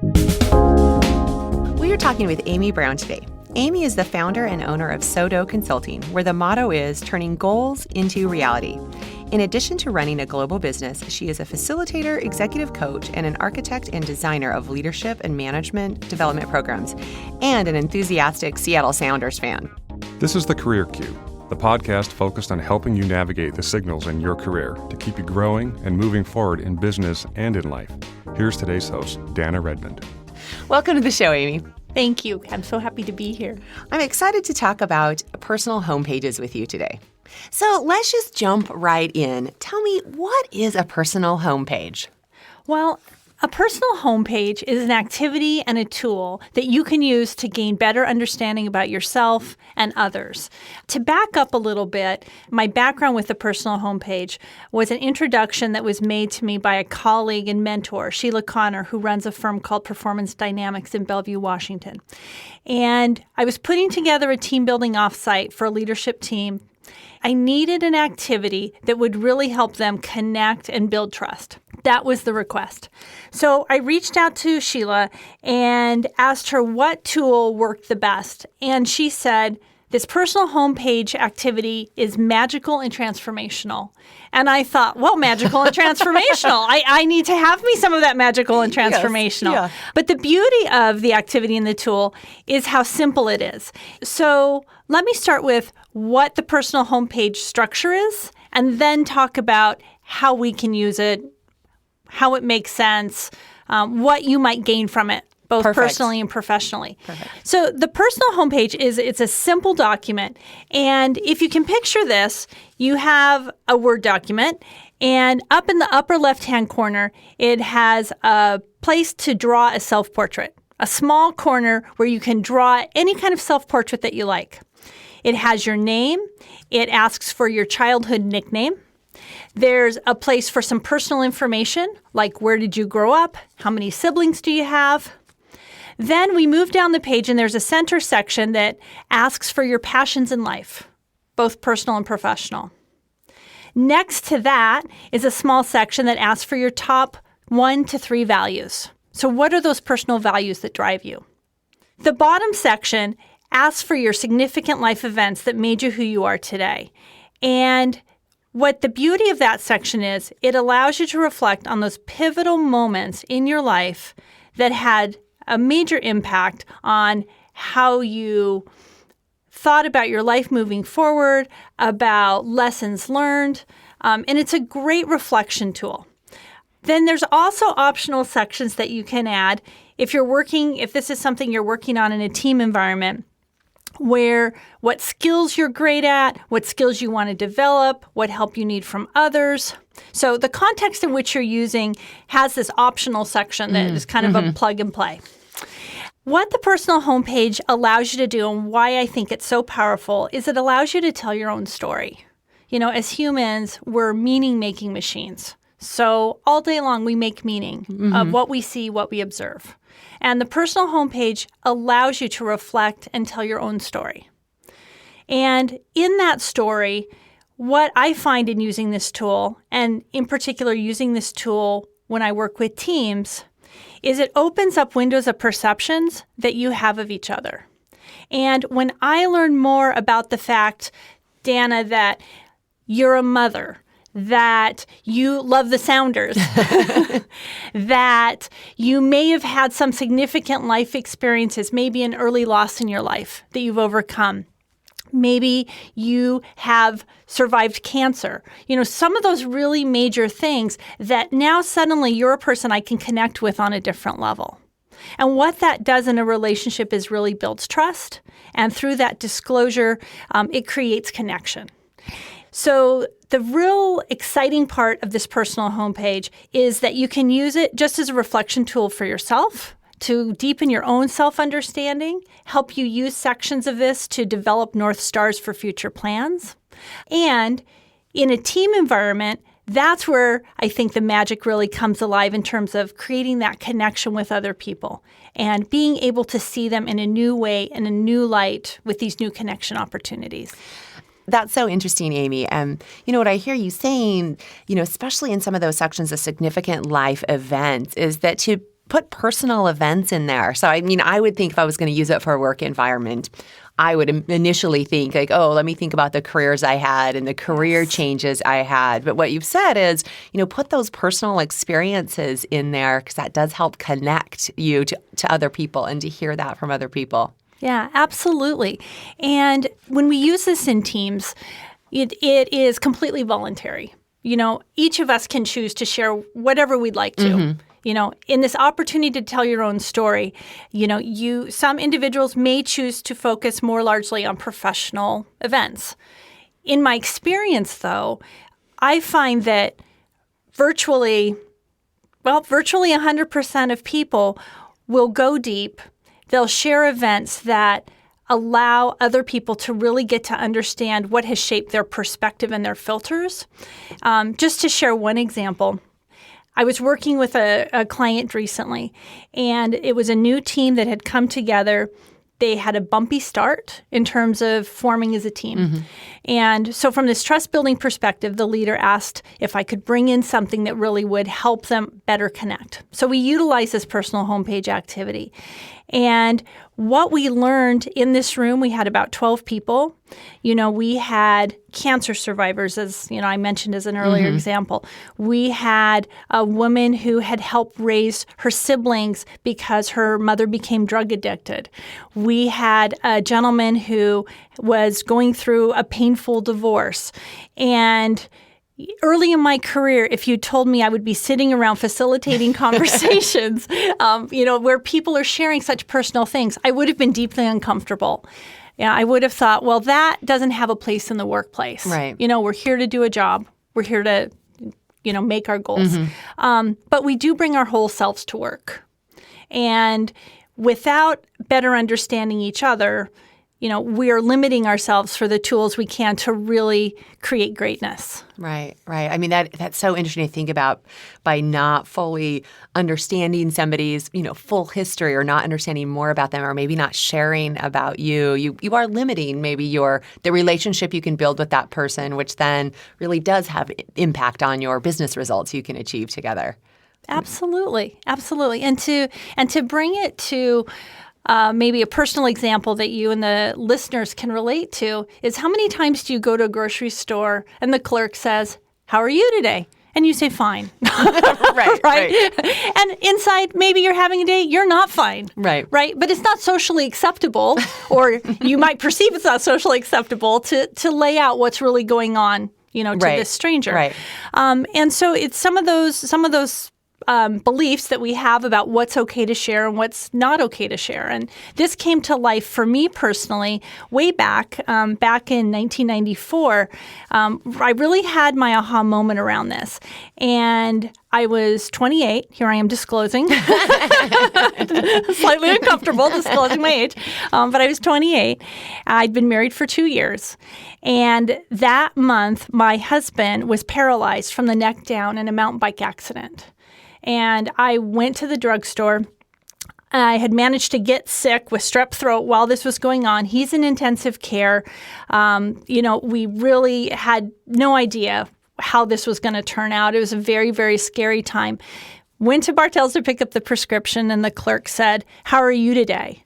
We are talking with Amy Brown today. Amy is the founder and owner of SoDo Consulting, where the motto is turning goals into reality. In addition to running a global business, she is a facilitator, executive coach, and an architect and designer of leadership and management development programs, and an enthusiastic Seattle Sounders fan. This is The Career Cue, the podcast focused on helping you navigate the signals in your career to keep you growing and moving forward in business and in life. Here's today's host, Dana Redmond. Welcome to the show, Amy. Thank you. I'm so happy to be here. I'm excited to talk about personal homepages with you today. So let's just jump right in. Tell me, what is a personal homepage? Well, a personal homepage is an activity and a tool that you can use to gain better understanding about yourself and others. To back up a little bit, my background with the personal homepage was an introduction that was made to me by a colleague and mentor, Sheila Connor, who runs a firm called Performance Dynamics in Bellevue, Washington. And I was putting together a team building offsite for a leadership team. I needed an activity that would really help them connect and build trust. That was the request. So I reached out to Sheila and asked her what tool worked the best. And she said, this personal homepage activity is magical and transformational. And I thought, well, magical and transformational. I need to have me some of that magical and transformational. Yes, yeah. But the beauty of the activity and the tool is how simple it is. So let me start with what the personal homepage structure is, and then talk about how we can use it, how it makes sense, what you might gain from it, both Perfect. Personally and professionally. Perfect. So the personal homepage it's a simple document. And if you can picture this, you have a Word document, and up in the upper left-hand corner, it has a place to draw a self-portrait, a small corner where you can draw any kind of self-portrait that you like. It has your name. It asks for your childhood nickname. There's a place for some personal information, like where did you grow up? How many siblings do you have? Then we move down the page, and there's a center section that asks for your passions in life, both personal and professional. Next to that is a small section that asks for your top 1 to 3 values. So what are those personal values that drive you? The bottom section asks for your significant life events that made you who you are today. And what the beauty of that section is, it allows you to reflect on those pivotal moments in your life that had a major impact on how you thought about your life moving forward, about lessons learned, and it's a great reflection tool. Then there's also optional sections that you can add if this is something you're working on in a team environment, where what skills you're great at, what skills you want to develop, what help you need from others. So the context in which you're using has this optional section that is kind of a plug and play. What the personal homepage allows you to do, and why I think it's so powerful, is it allows you to tell your own story. You know, as humans, we're meaning-making machines. So all day long, we make meaning of what we see, what we observe. And the personal homepage allows you to reflect and tell your own story. And in that story, what I find in using this tool, and in particular using this tool when I work with teams, is it opens up windows of perceptions that you have of each other. And when I learn more about the fact, Dana, that you're a mother, that you love the Sounders, that you may have had some significant life experiences, maybe an early loss in your life that you've overcome. Maybe you have survived cancer. You know, some of those really major things that now suddenly you're a person I can connect with on a different level. And what that does in a relationship is really builds trust. And through that disclosure, it creates connection. So the real exciting part of this personal homepage is that you can use it just as a reflection tool for yourself to deepen your own self-understanding, help you use sections of this to develop North Stars for future plans. And in a team environment, that's where I think the magic really comes alive in terms of creating that connection with other people and being able to see them in a new way, in a new light with these new connection opportunities. That's so interesting, Amy. You know, what I hear you saying, you know, especially in some of those sections of significant life events, is that to put personal events in there. So, I mean, I would think if I was going to use it for a work environment, I would initially think like, oh, let me think about the careers I had and the career changes I had. But what you've said is, put those personal experiences in there because that does help connect you to other people and to hear that from other people. Yeah, absolutely. And when we use this in teams, it is completely voluntary. Each of us can choose to share whatever we'd like to. Mm-hmm. In this opportunity to tell your own story, some individuals may choose to focus more largely on professional events. In my experience, though, I find that virtually 100% of people will go deep. They'll share events that allow other people to really get to understand what has shaped their perspective and their filters. Just to share one example, I was working with a client recently, and it was a new team that had come together. They had a bumpy start in terms of forming as a team. Mm-hmm. And so from this trust-building perspective, the leader asked if I could bring in something that really would help them better connect. So we utilized this personal homepage activity. And what we learned in this room, we had about 12 people. We had cancer survivors, as I mentioned as an earlier mm-hmm. example. We had a woman who had helped raise her siblings because her mother became drug addicted. We had a gentleman who was going through a painful divorce. And early in my career, if you told me I would be sitting around facilitating conversations, where people are sharing such personal things, I would have been deeply uncomfortable. Yeah, I would have thought, well, that doesn't have a place in the workplace. Right. We're here to do a job. We're here to, make our goals. Mm-hmm. But we do bring our whole selves to work. And without better understanding each other, we are limiting ourselves for the tools we can to really create greatness. Right. I mean, that's so interesting to think about by not fully understanding somebody's, full history or not understanding more about them or maybe not sharing about you. You are limiting maybe the relationship you can build with that person, which then really does have impact on your business results you can achieve together. Absolutely. And to bring it to maybe a personal example that you and the listeners can relate to is how many times do you go to a grocery store and the clerk says, "How are you today?" And you say, "Fine." right. And inside, maybe you're having a day you're not fine. Right. But it's not socially acceptable, or you might perceive it's not socially acceptable to lay out what's really going on, to this stranger. Right. And so it's some of those beliefs that we have about what's okay to share and what's not okay to share. And this came to life for me personally way back in 1994. I really had my aha moment around this. And I was 28. Here I am disclosing. Slightly uncomfortable disclosing my age. But I was 28. I'd been married for 2 years. And that month, my husband was paralyzed from the neck down in a mountain bike accident. And I went to the drugstore. I had managed to get sick with strep throat while this was going on. He's in intensive care. We really had no idea how this was going to turn out. It was a very, very scary time. Went to Bartell's to pick up the prescription, and the clerk said, "How are you today?"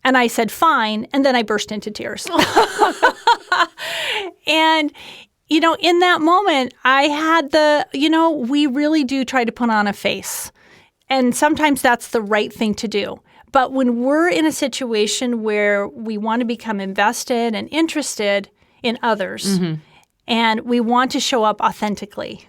And I said, "Fine." And then I burst into tears. And in that moment, I had we really do try to put on a face. And sometimes that's the right thing to do. But when we're in a situation where we want to become invested and interested in others, mm-hmm. and we want to show up authentically,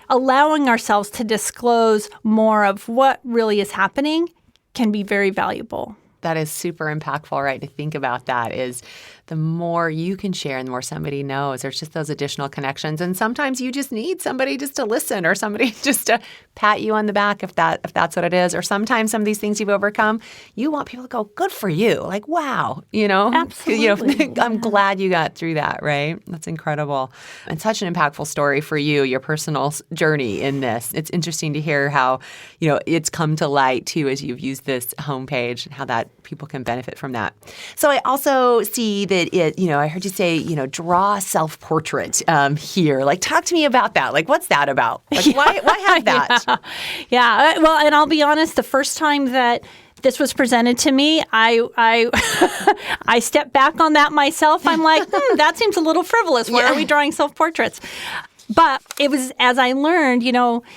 allowing ourselves to disclose more of what really is happening can be very valuable. That is super impactful, right? To think about that is the more you can share and the more somebody knows, there's just those additional connections. And sometimes you just need somebody just to listen or somebody just to pat you on the back if that's what it is. Or sometimes some of these things you've overcome, you want people to go, "Good for you." Like, wow, Absolutely. I'm glad you got through that, right? That's incredible. And such an impactful story for you, your personal journey in this. It's interesting to hear how, it's come to light too as you've used this homepage and how that people can benefit from that. So I also see that it, I heard you say, draw a self-portrait here. Like, talk to me about that. Like, what's that about? Like, why have that? Yeah. Well, and I'll be honest, the first time that this was presented to me, I I stepped back on that myself. I'm like, that seems a little frivolous. Why are we drawing self-portraits? But it was, as I learned,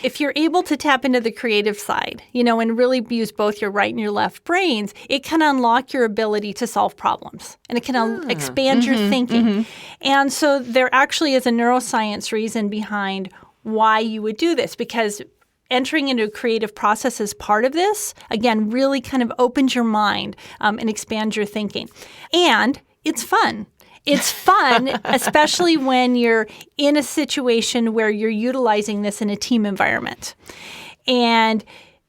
if you're able to tap into the creative side, and really use both your right and your left brains, it can unlock your ability to solve problems and it can expand your thinking. Mm-hmm. And so there actually is a neuroscience reason behind why you would do this, because entering into a creative process as part of this, again, really kind of opens your mind and expands your thinking. And it's fun. It's fun, especially when you're in a situation where you're utilizing this in a team environment. And,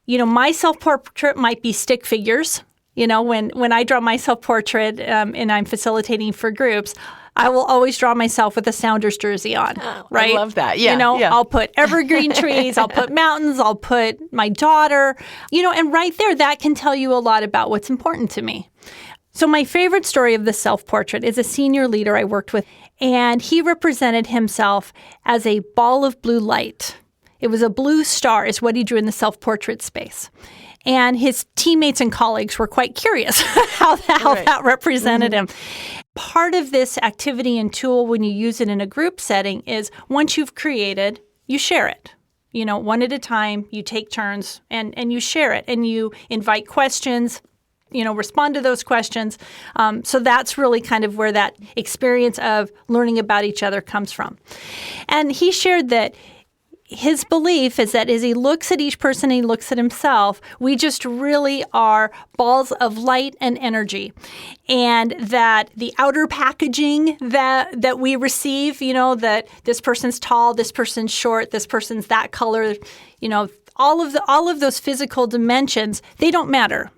my self-portrait might be stick figures. When I draw my self-portrait and I'm facilitating for groups, I will always draw myself with a Sounders jersey on, right? I love that. Yeah. I'll put evergreen trees, I'll put mountains, I'll put my daughter, and right there, that can tell you a lot about what's important to me. So my favorite story of the self-portrait is a senior leader I worked with, and he represented himself as a ball of blue light. It was a blue star is what he drew in the self-portrait space. And his teammates and colleagues were quite curious how that represented him. Part of this activity and tool when you use it in a group setting is once you've created, you share it. One at a time, you take turns and you share it and you invite questions. Respond to those questions. So that's really kind of where that experience of learning about each other comes from. And he shared that his belief is that as he looks at each person, he looks at himself, we just really are balls of light and energy. And that the outer packaging that we receive, that this person's tall, this person's short, this person's that color, all of those physical dimensions, they don't matter.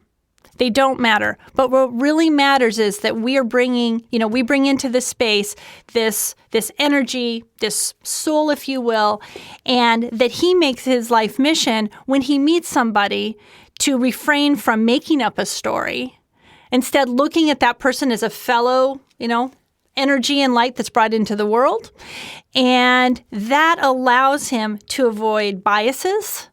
They don't matter. But what really matters is that we bring into this space this energy, this soul, if you will, and that he makes his life mission when he meets somebody to refrain from making up a story, instead looking at that person as a fellow, energy and light that's brought into the world. And that allows him to avoid biases,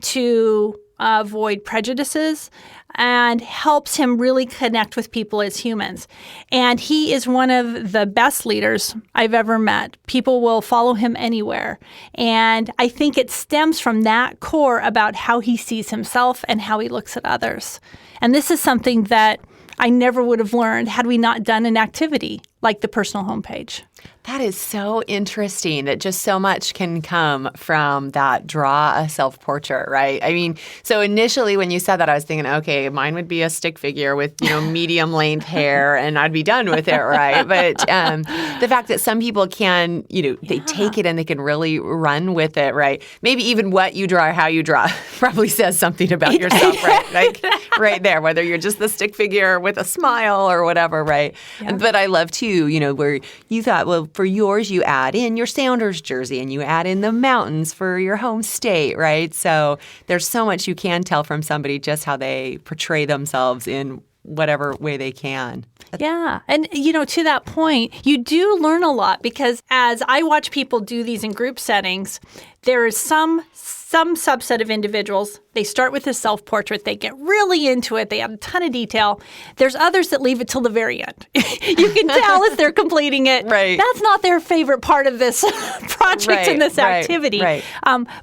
to avoid prejudices, and helps him really connect with people as humans. And he is one of the best leaders I've ever met. People will follow him anywhere. And I think it stems from that core about how he sees himself and how he looks at others. And this is something that I never would have learned had we not done an activity like the personal homepage. That is so interesting that just so much can come from that draw a self-portrait, right? I mean, so initially when you said that, I was thinking, okay, mine would be a stick figure with, medium length hair and I'd be done with it, right? But the fact that some people can, they take it and they can really run with it, right? Maybe even what you draw, how you draw probably says something about yourself, right? Like right there, whether you're just the stick figure with a smile or whatever, right? Yeah. But I love too, where you thought, well, for yours, you add in your Sounders jersey and you add in the mountains for your home state, right? So there's so much you can tell from somebody just how they portray themselves in whatever way they can. Yeah. And, to that point, you do learn a lot because as I watch people do these in group settings, there is some subset of individuals, they start with a self-portrait, they get really into it, they add a ton of detail. There's others that leave it till the very end. You can tell if they're completing it. Right. That's not their favorite part of this project and this activity. Right.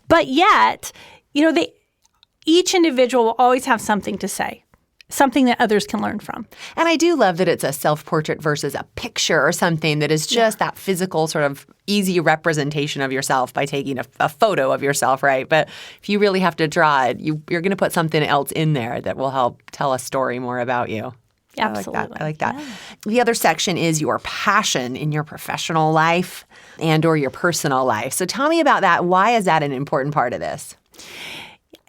But yet, each individual will always have something to say. Something that others can learn from. And I do love that it's a self-portrait versus a picture or something that is just that physical sort of easy representation of yourself by taking a photo of yourself, right? But if you really have to draw it, you're going to put something else in there that will help tell a story more about you. Absolutely. I like that. Yeah. The other section is your passion in your professional life and or your personal life. So tell me about that. Why is that an important part of this?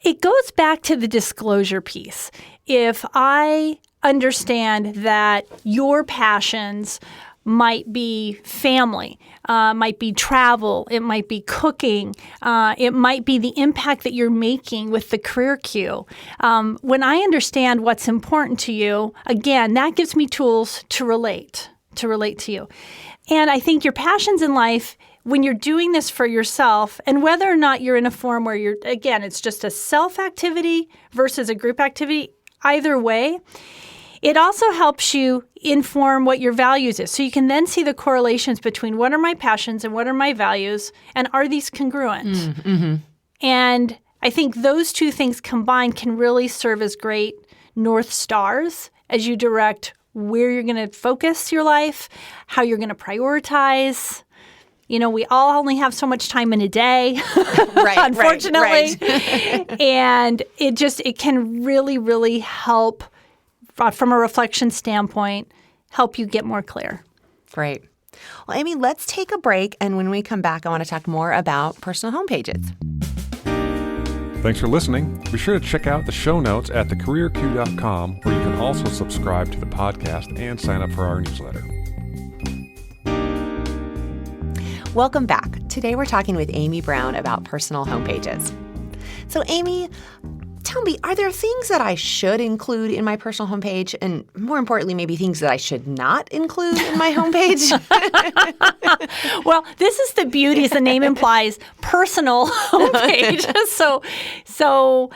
It goes back to the disclosure piece. If I understand that your passions might be family, might be travel, it might be cooking, it might be the impact that you're making with the career queue. When I understand what's important to you, again, that gives me tools to relate. to relate to you. And I think your passions in life, when you're doing this for yourself, and whether or not you're in a form where it's just a self activity versus a group activity, either way, it also helps you inform what your values is. So you can then see the correlations between what are my passions and what are my values, and are these congruent? Mm-hmm. And I think those two things combined can really serve as great North Stars as you direct where you're going to focus your life, how you're going to prioritize. We all only have so much time in a day, unfortunately. Right. And it can really, really help from a reflection standpoint, help you get more clear. Great. Well, Amy, let's take a break. And when we come back, I want to talk more about personal homepages. Thanks for listening. Be sure to check out the show notes at thecareerq.com, where you can also subscribe to the podcast and sign up for our newsletter. Welcome back. Today we're talking with Amy Brown about personal homepages. So Amy, tell me, are there things that I should include in my personal homepage? And more importantly, maybe things that I should not include in my homepage? Well, this is the beauty, as the name implies, personal homepage. So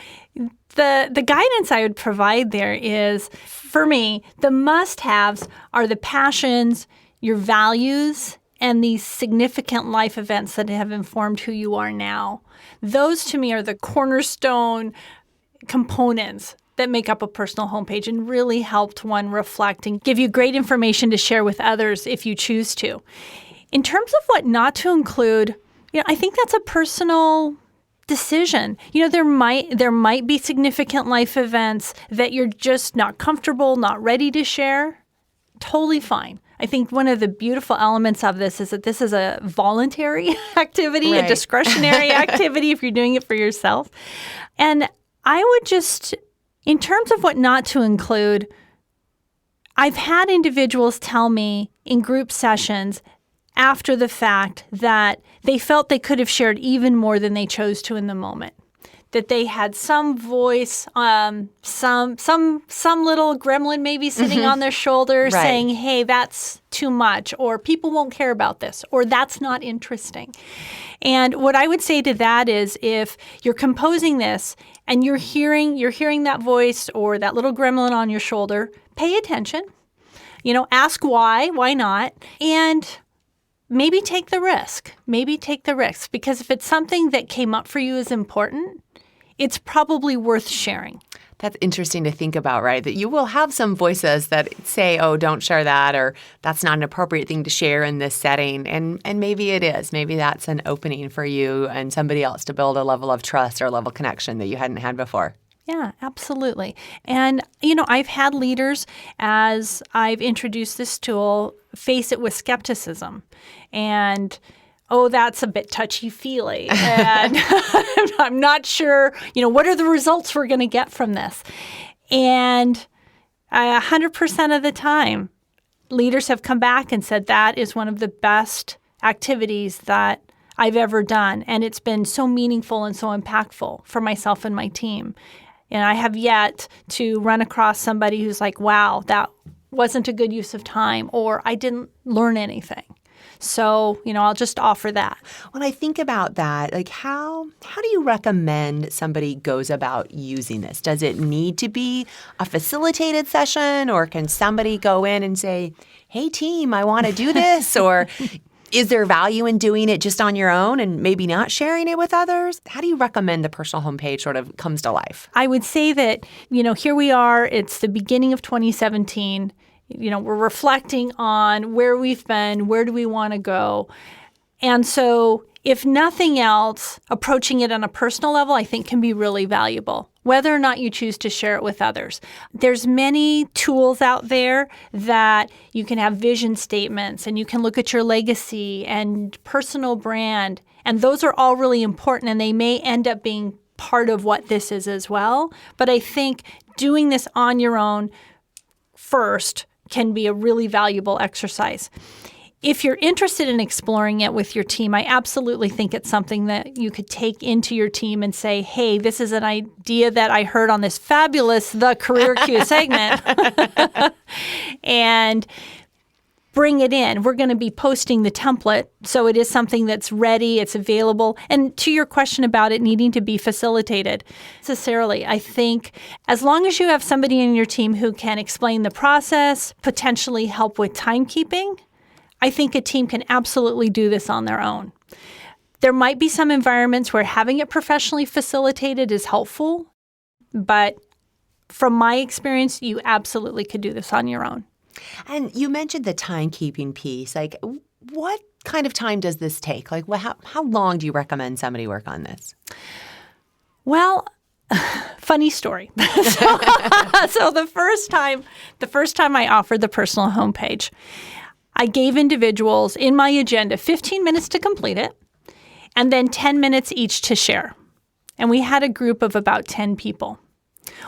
the guidance I would provide there is, for me, the must-haves are the passions, your values, and these significant life events that have informed who you are now. Those, to me, are the cornerstone components that make up a personal homepage and really helped one reflect and give you great information to share with others if you choose to. In terms of what not to include, I think that's a personal decision. There might be significant life events that you're just not comfortable, not ready to share. Totally fine. I think one of the beautiful elements of this is that this is a voluntary activity, right. A discretionary activity if you're doing it for yourself. And I would just, in terms of what not to include, I've had individuals tell me in group sessions after the fact that they felt they could have shared even more than they chose to in the moment. That they had some voice, some little gremlin maybe sitting on their shoulder saying, hey, that's too much, or people won't care about this, or that's not interesting. And what I would say to that is, if you're composing this and you're hearing that voice or that little gremlin on your shoulder, pay attention. Ask why not, and maybe take the risk. Because if it's something that came up for you as important, it's probably worth sharing. That's interesting to think about, right? That you will have some voices that say, oh, don't share that, or that's not an appropriate thing to share in this setting. And maybe it is. Maybe that's an opening for you and somebody else to build a level of trust or a level of connection that you hadn't had before. Yeah, absolutely. And, I've had leaders, as I've introduced this tool, face it with skepticism. And oh, that's a bit touchy-feely, and I'm not sure, what are the results we're going to get from this? And 100% of the time, leaders have come back and said that is one of the best activities that I've ever done, and it's been so meaningful and so impactful for myself and my team. And I have yet to run across somebody who's like, wow, that wasn't a good use of time, or I didn't learn anything. So, I'll just offer that. When I think about that, like how do you recommend somebody goes about using this? Does it need to be a facilitated session, or can somebody go in and say, hey, team, I want to do this? Or is there value in doing it just on your own and maybe not sharing it with others? How do you recommend the personal homepage sort of comes to life? I would say that, here we are. It's the beginning of 2017. We're reflecting on where we've been, where do we want to go. And so if nothing else, approaching it on a personal level, I think can be really valuable, whether or not you choose to share it with others. There's many tools out there that you can have vision statements, and you can look at your legacy and personal brand. And those are all really important, and they may end up being part of what this is as well. But I think doing this on your own first can be a really valuable exercise. If you're interested in exploring it with your team, I absolutely think it's something that you could take into your team and say, hey, this is an idea that I heard on this fabulous The Career Q segment. And bring it in. We're going to be posting the template, so it is something that's ready, it's available. And to your question about it needing to be facilitated, necessarily, I think as long as you have somebody in your team who can explain the process, potentially help with timekeeping, I think a team can absolutely do this on their own. There might be some environments where having it professionally facilitated is helpful, but from my experience, you absolutely could do this on your own. And you mentioned the timekeeping piece. Like, what kind of time does this take? Like, how long do you recommend somebody work on this? Well, funny story. So the first time I offered the personal homepage, I gave individuals in my agenda 15 minutes to complete it and then 10 minutes each to share. And we had a group of about 10 people.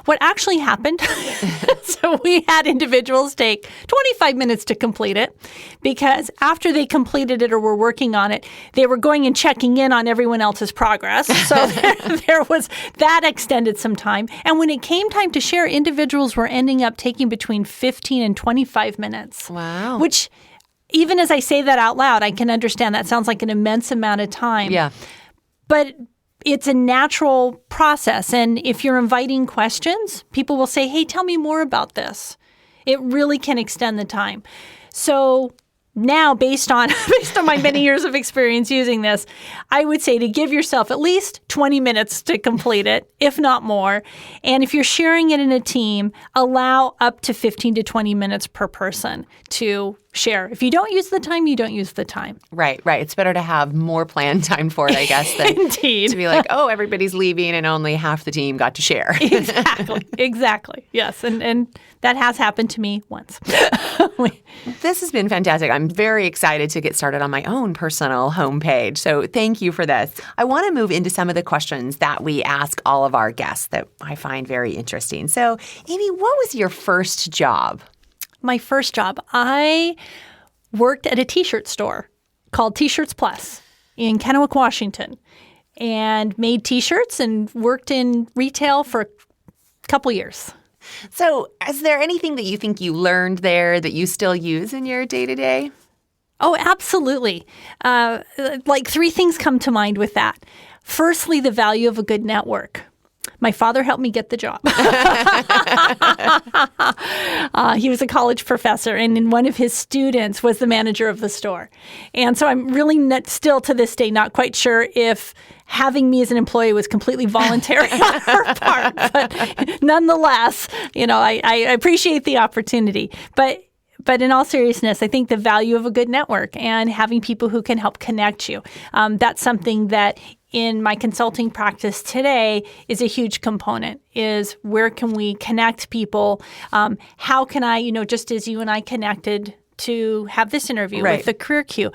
What actually happened, so we had individuals take 25 minutes to complete it because after they completed it or were working on it, they were going and checking in on everyone else's progress. So there was that extended some time. And when it came time to share, individuals were ending up taking between 15 and 25 minutes. Wow. Which, even as I say that out loud, I can understand that sounds like an immense amount of time. Yeah. But it's a natural process. And if you're inviting questions, people will say, hey, tell me more about this. It really can extend the time. So now, based on my many years of experience using this, I would say to give yourself at least 20 minutes to complete it, if not more. And if you're sharing it in a team, allow up to 15 to 20 minutes per person to share. If you don't use the time, you don't use the time. Right. It's better to have more planned time for it, I guess, than Indeed. to be like, oh, everybody's leaving and only half the team got to share. Exactly. Yes. And that has happened to me once. This has been fantastic. I'm very excited to get started on my own personal homepage. So thank you for this. I want to move into some of the questions that we ask all of our guests that I find very interesting. So, Amy, what was your first job? My first job, I worked at a T-shirt store called T-Shirts Plus in Kennewick, Washington, and made T-shirts and worked in retail for a couple years. So is there anything that you think you learned there that you still use in your day-to-day? Oh, absolutely. Like 3 things come to mind with that. Firstly, the value of a good network. My father helped me get the job. He was a college professor, and one of his students was the manager of the store. And so I'm really still to this day not quite sure if having me as an employee was completely voluntary on her part. But nonetheless, I appreciate the opportunity. But in all seriousness, I think the value of a good network and having people who can help connect you, that's something that in my consulting practice today is a huge component, is where can we connect people? How can I, just as you and I connected to have this interview with the Career Q,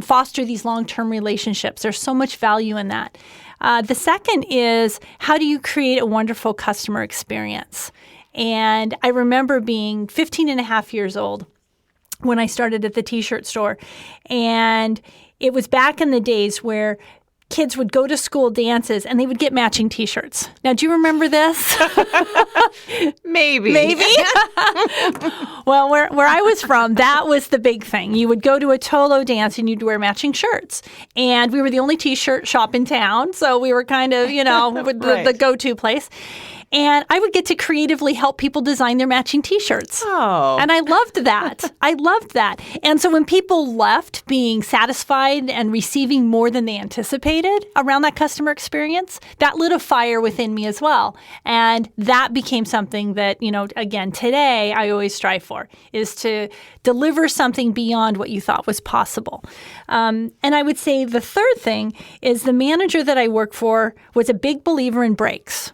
foster these long-term relationships. There's so much value in that. The second is, how do you create a wonderful customer experience? And I remember being 15 and a half years old when I started at the T-shirt store. And it was back in the days where kids would go to school dances and they would get matching T-shirts. Now, do you remember this? Maybe. Well, where I was from, that was the big thing. You would go to a Tolo dance and you'd wear matching shirts. And we were the only T-shirt shop in town. So we were kind of, the go-to place. And I would get to creatively help people design their matching T-shirts. Oh. And I loved that. And so when people left being satisfied and receiving more than they anticipated around that customer experience, that lit a fire within me as well. And that became something that, again, today I always strive for, is to deliver something beyond what you thought was possible. And I would say the third thing is the manager that I work for was a big believer in breaks.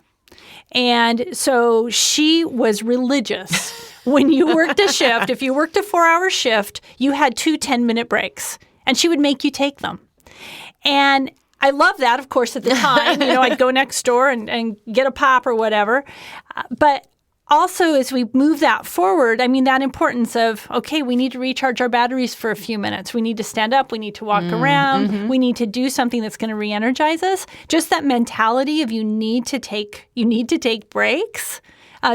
And so she was religious. When you worked a shift, if you worked a 4-hour shift, you had 2 10-minute breaks, and she would make you take them. And I loved that, of course, at the time. I'd go next door and get a pop or whatever. But also, as we move that forward, that importance of, okay, we need to recharge our batteries for a few minutes. We need to stand up. We need to walk around. Mm-hmm. We need to do something that's going to re-energize us. Just that mentality of you need to take breaks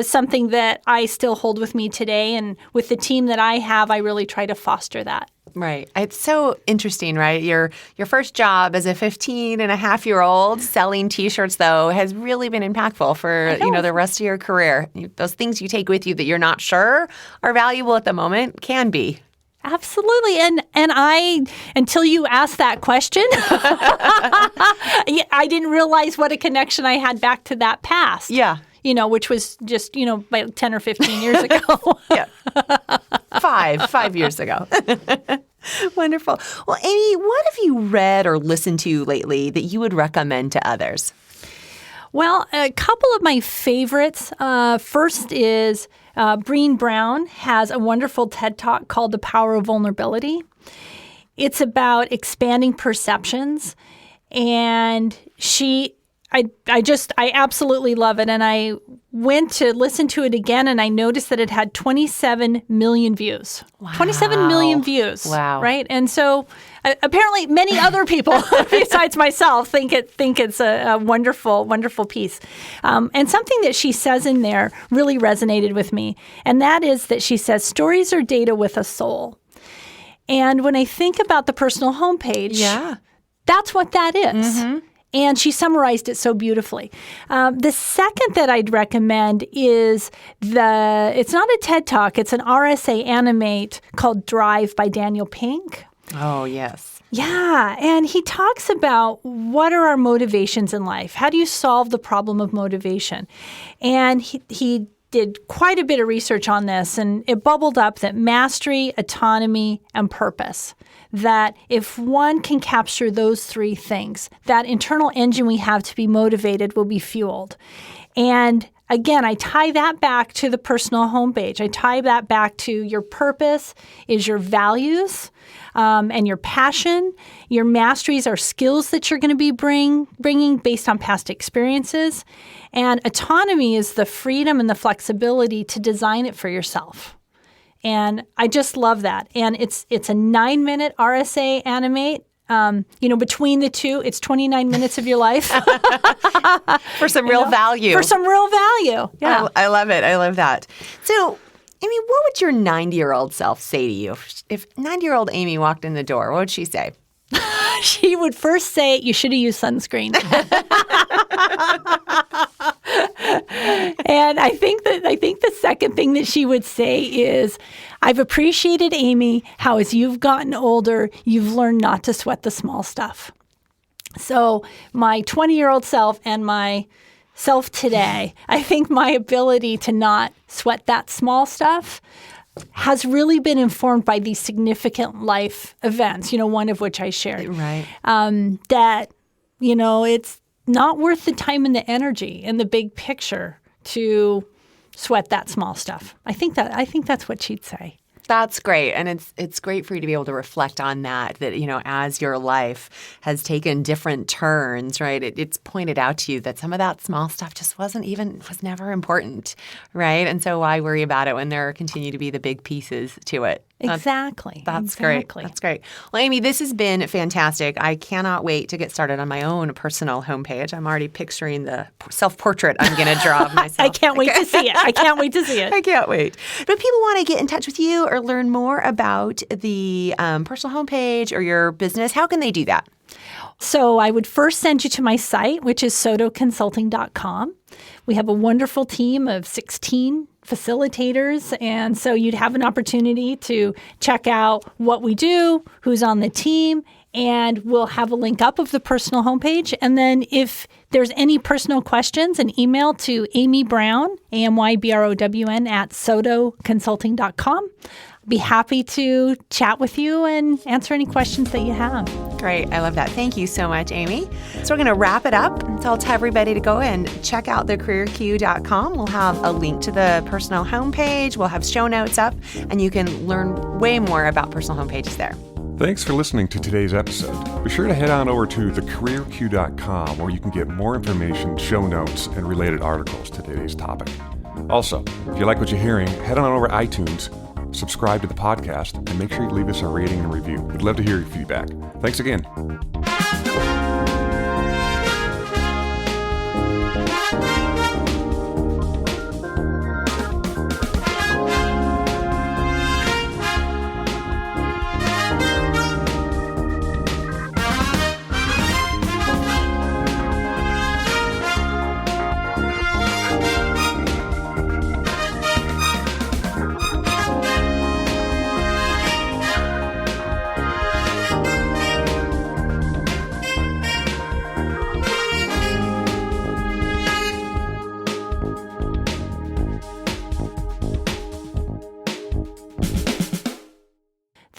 something that I still hold with me today. And with the team that I have, I really try to foster that. Right. It's so interesting, right? Your first job as a 15-and-a-half-year-old selling T-shirts, though, has really been impactful for, the rest of your career. Those things you take with you that you're not sure are valuable at the moment can be. Absolutely. And I, until you asked that question, I didn't realize what a connection I had back to that past. Yeah. Which was just, about 10 or 15 years ago. Yeah. Five years ago. Wonderful. Well, Amy, what have you read or listened to lately that you would recommend to others? Well, a couple of my favorites. First is Brené Brown has a wonderful TED Talk called The Power of Vulnerability. It's about expanding perceptions, and I absolutely love it. And I went to listen to it again, and I noticed that it had 27 million views. Wow. 27 million views. Wow. Right? And so apparently many other people besides myself think it's a wonderful, wonderful piece. And something that she says in there really resonated with me. And that is that she says, stories are data with a soul. And when I think about the personal homepage, that's what that is. Mm-hmm. And she summarized it so beautifully. The second that I'd recommend is it's not a TED Talk, it's an RSA Animate called Drive by Daniel Pink. Oh, yes. Yeah, and he talks about what are our motivations in life? How do you solve the problem of motivation? And he did quite a bit of research on this, and it bubbled up that mastery, autonomy, and purpose. That if one can capture those three things, that internal engine we have to be motivated will be fueled. And again, I tie that back to the personal homepage. I tie that back to your purpose is your values and your passion. Your masteries are skills that you're going to be bringing based on past experiences. And autonomy is the freedom and the flexibility to design it for yourself. And I just love that. And it's a 9-minute RSA Animate. Between the two, it's 29 minutes of your life. For some real value. For some real value. Yeah. I love it. I love that. So, Amy, what would your 90-year-old self say to you? If 90-year-old Amy walked in the door, what would she say? She would first say, you should have used sunscreen. And I think the second thing that she would say is, I've appreciated, Amy, how as you've gotten older, you've learned not to sweat the small stuff. So my 20-year-old self and my self today, I think my ability to not sweat that small stuff has really been informed by these significant life events, one of which I shared. Right. That, it's not worth the time and the energy and the big picture to sweat that small stuff. I think that's what she'd say. That's great. And it's great for you to be able to reflect on that, as your life has taken different turns, right? It's pointed out to you that some of that small stuff just was never important, right? And so why worry about it when there continue to be the big pieces to it? Exactly. That's great. That's great. Well, Amy, this has been fantastic. I cannot wait to get started on my own personal homepage. I'm already picturing the self-portrait I'm going to draw of myself. I can't wait to see it. I can't wait to see it. I can't wait. But if people want to get in touch with you or learn more about the personal homepage or your business, how can they do that? So I would first send you to my site, which is SoDoConsulting.com. We have a wonderful team of 16 facilitators, and so you'd have an opportunity to check out what we do, who's on the team, and we'll have a link up of the personal homepage. And then if there's any personal questions, an email to Amy Brown, AMYBROWN, at SoDoConsulting.com. Be happy to chat with you and answer any questions that you have. Great. I love that. Thank you so much, Amy. So we're going to wrap it up. So I'll tell everybody to go and check out thecareerq.com. We'll have a link to the personal homepage. We'll have show notes up, and you can learn way more about personal homepages there. Thanks for listening to today's episode. Be sure to head on over to thecareerq.com where you can get more information, show notes, and related articles to today's topic. Also, if you like what you're hearing, head on over to iTunes, subscribe to the podcast, and make sure you leave us a rating and review. We'd love to hear your feedback. Thanks again.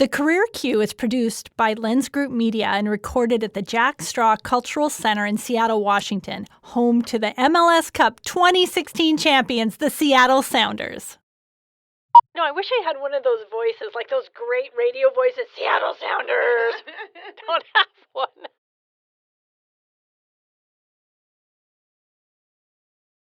The Career Cue is produced by Lens Group Media and recorded at the Jack Straw Cultural Center in Seattle, Washington, home to the MLS Cup 2016 champions, the Seattle Sounders. No, I wish I had one of those voices, like those great radio voices, Seattle Sounders. Don't have one.